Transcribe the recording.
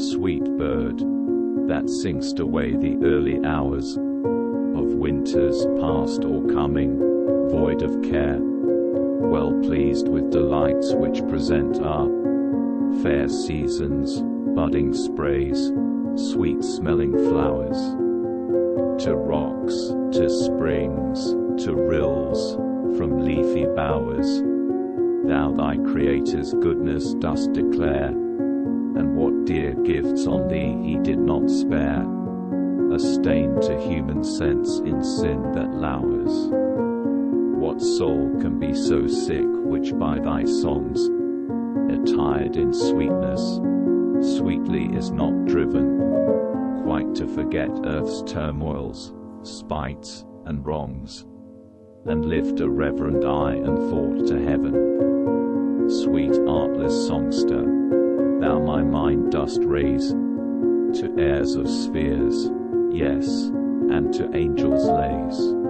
Sweet bird, that sing'st away the early hours of winters past or coming, void of care, well pleased with delights which present our fair seasons, budding sprays, sweet-smelling flowers. To rocks, to springs, to rills, from leafy bowers, thou thy Creator's goodness dost declare, and what dear gifts on thee he did not spare, a stain to human sense in sin that lowers. What soul can be so sick which by thy songs, attired in sweetness, sweetly is not driven, quite to forget earth's turmoils, spites, and wrongs, and lift a reverent eye and thought to heaven? Sweet artless songster, thou my mind dost raise to airs of spheres, yes, and to angels' lays.